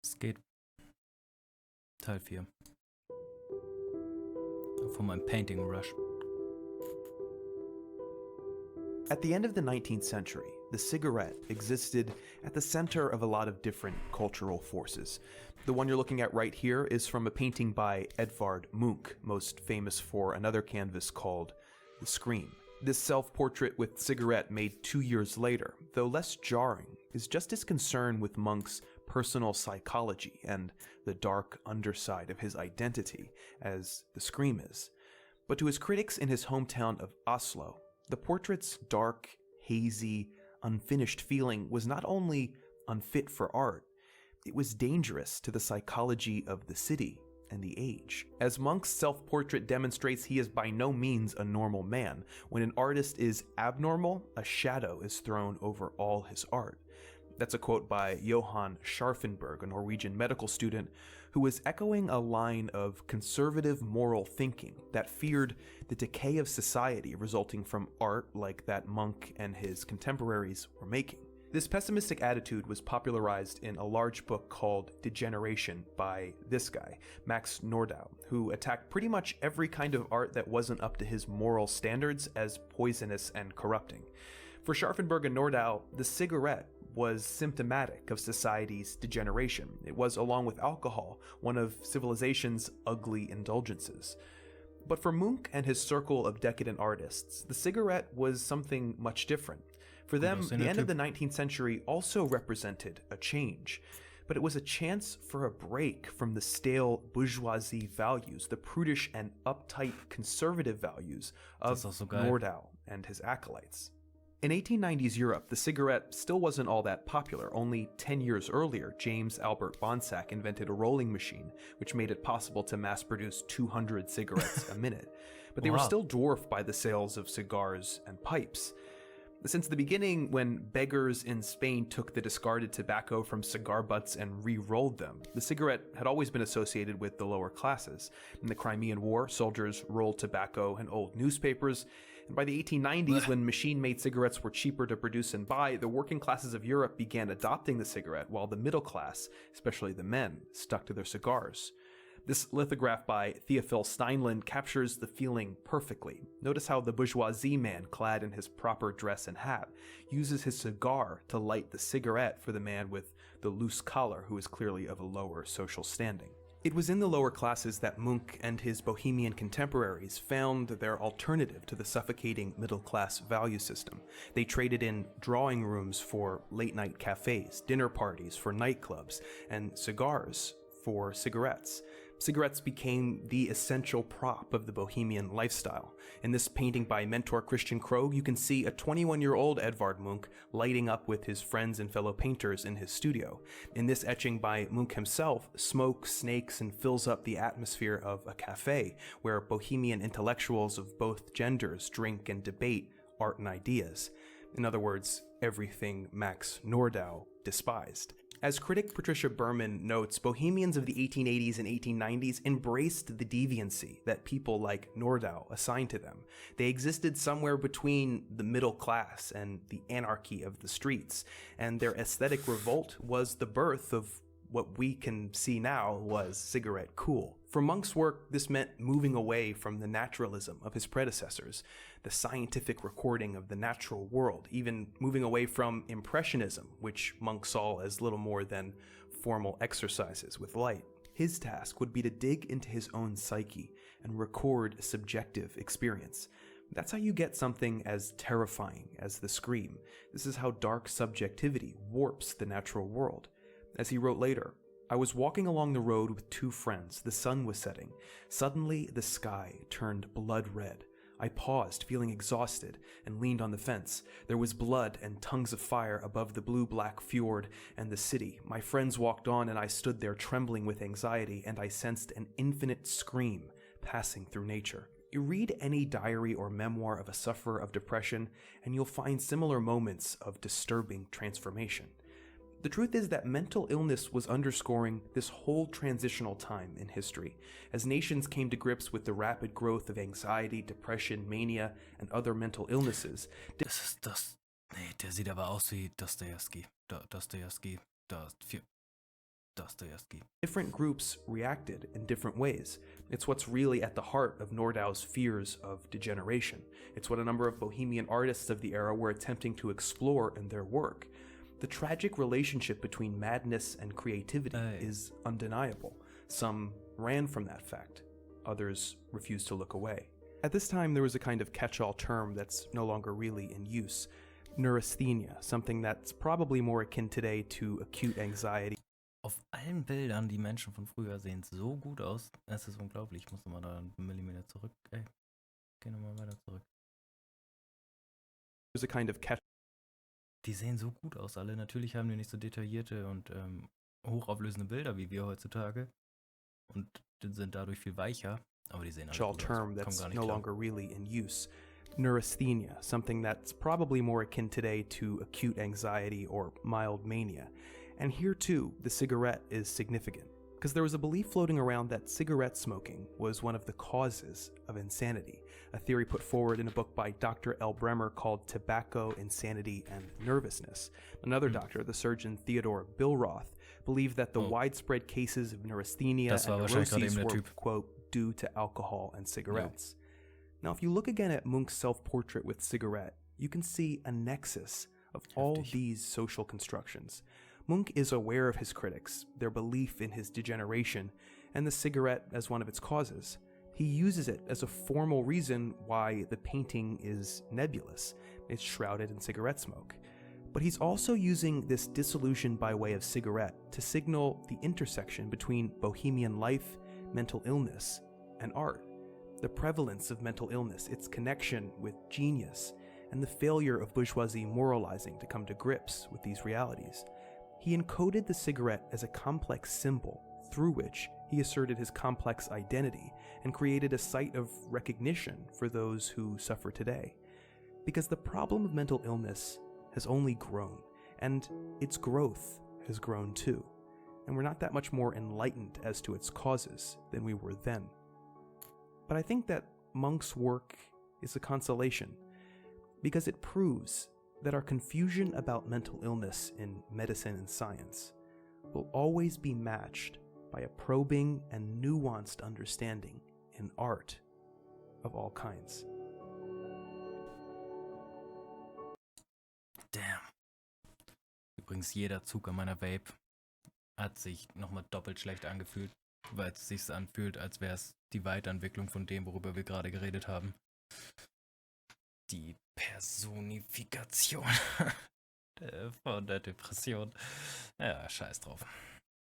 Es geht. Teil 4. Von meinem Painting Rush. At the end of the 19th century, the cigarette existed at the center of a lot of different cultural forces. The one you're looking at right here is from a painting by Edvard Munch, most famous for another canvas called The Scream. This self-portrait with cigarette made 2 years later, though less jarring, is just as concerned with Munch's personal psychology and the dark underside of his identity as The Scream is. But to his critics in his hometown of Oslo, the portrait's dark, hazy, unfinished feeling was not only unfit for art, it was dangerous to the psychology of the city and the age. As Munch's self-portrait demonstrates, he is by no means a normal man. When an artist is abnormal, a shadow is thrown over all his art. That's a quote by Johan Scharfenberg, a Norwegian medical student, who was echoing a line of conservative moral thinking that feared the decay of society resulting from art like that Munch and his contemporaries were making. This pessimistic attitude was popularized in a large book called Degeneration by this guy, Max Nordau, who attacked pretty much every kind of art that wasn't up to his moral standards as poisonous and corrupting. For Scharfenberg and Nordau, the cigarette was symptomatic of society's degeneration. It was, along with alcohol, one of civilization's ugly indulgences. But for Munch and his circle of decadent artists, the cigarette was something much different. For them, the end of the 19th century also represented a change, but it was a chance for a break from the stale bourgeoisie values, the prudish and uptight conservative values of Nordau and his acolytes. In 1890s Europe, the cigarette still wasn't all that popular. Only 10 years earlier, James Albert Bonsack invented a rolling machine, which made it possible to mass-produce 200 cigarettes a minute. But they were still dwarfed by the sales of cigars and pipes. Since the beginning, when beggars in Spain took the discarded tobacco from cigar butts and re-rolled them, the cigarette had always been associated with the lower classes. In the Crimean War, soldiers rolled tobacco and old newspapers, and by the 1890s, when machine-made cigarettes were cheaper to produce and buy, the working classes of Europe began adopting the cigarette, while the middle class, especially the men, stuck to their cigars. This lithograph by Theophil Steinlen captures the feeling perfectly. Notice how the bourgeoisie man, clad in his proper dress and hat, uses his cigar to light the cigarette for the man with the loose collar, who is clearly of a lower social standing. It was in the lower classes that Munch and his bohemian contemporaries found their alternative to the suffocating middle-class value system. They traded in drawing rooms for late-night cafes, dinner parties for nightclubs, and cigars for cigarettes. Cigarettes became the essential prop of the bohemian lifestyle. In this painting by mentor Christian Krogh, you can see a 21-year-old Edvard Munch lighting up with his friends and fellow painters in his studio. In this etching by Munch himself, smoke snakes and fills up the atmosphere of a cafe, where bohemian intellectuals of both genders drink and debate art and ideas. In other words, everything Max Nordau despised. As critic Patricia Berman notes, bohemians of the 1880s and 1890s embraced the deviancy that people like Nordau assigned to them. They existed somewhere between the middle class and the anarchy of the streets, and their aesthetic revolt was the birth of what we can see now was cigarette cool. For Munch's work, this meant moving away from the naturalism of his predecessors, the scientific recording of the natural world, even moving away from Impressionism, which Munch saw as little more than formal exercises with light. His task would be to dig into his own psyche and record a subjective experience. That's how you get something as terrifying as The Scream. This is how dark subjectivity warps the natural world. As he wrote later, "I was walking along the road with two friends. The sun was setting. Suddenly, the sky turned blood red. I paused, feeling exhausted, and leaned on the fence. There was blood and tongues of fire above the blue-black fjord and the city. My friends walked on, and I stood there trembling with anxiety, and I sensed an infinite scream passing through nature." You read any diary or memoir of a sufferer of depression, and you'll find similar moments of disturbing transformation. The truth is that mental illness was underscoring this whole transitional time in history, as nations came to grips with the rapid growth of anxiety, depression, mania, and other mental illnesses. Das ist das. Nee, der sieht aber aus wie Dostoevsky. Dostoevsky. Dostoevsky. Different groups reacted in different ways. It's what's really at the heart of Nordau's fears of degeneration. It's what a number of bohemian artists of the era were attempting to explore in their work. The tragic relationship between madness and creativity is undeniable. Some ran from that fact. Others refused to look away. At this time, there was a kind of catch-all term that's no longer really in use. Neurasthenia, something that's probably more akin today to acute anxiety. Auf allen Bildern, die Menschen von früher sehen so gut aus. Es ist unglaublich. Ich muss nochmal da einen Millimeter zurück. Ey, geh nochmal weiter zurück. There's a kind of catch. Die sehen so gut aus, alle. Natürlich haben die nicht so detaillierte und hochauflösende Bilder wie wir heutzutage. Und sind dadurch viel weicher. Aber die sehen alle gut Term aus. that's Kommen gar nicht no klar. longer really in use. Neurasthenia, something that's probably more akin today to acute anxiety or mild mania. And here too, the cigarette is significant, because there was a belief floating around that cigarette smoking was one of the causes of insanity, a theory put forward in a book by Dr. L. Bremer called Tobacco, Insanity, and Nervousness. Another doctor, the surgeon Theodore Billroth, believed that the widespread cases of neurasthenia Das war and wahrscheinlich gerade neuroses eben der were, Typ. quote, due to alcohol and cigarettes. Now, if you look again at Munch's self-portrait with cigarette, you can see a nexus of all these social constructions. Munch is aware of his critics, their belief in his degeneration, and the cigarette as one of its causes. He uses it as a formal reason why the painting is nebulous. It's shrouded in cigarette smoke. But he's also using this dissolution by way of cigarette to signal the intersection between bohemian life, mental illness, and art. The prevalence of mental illness, its connection with genius, and the failure of bourgeoisie moralizing to come to grips with these realities. He encoded the cigarette as a complex symbol through which he asserted his complex identity and created a site of recognition for those who suffer today. Because the problem of mental illness has only grown, and its growth has grown too, and we're not that much more enlightened as to its causes than we were then. But I think that Munch's work is a consolation, because it proves that our confusion about mental illness in medicine and science will always be matched by a probing and nuanced understanding in art of all kinds. Damn. Übrigens, jeder Zug an meiner Vape hat sich nochmal doppelt schlecht angefühlt, weil es sich anfühlt, als wäre es die Weiterentwicklung von dem, worüber wir gerade geredet haben. Die Personifikation von der Depression. Ja, scheiß drauf.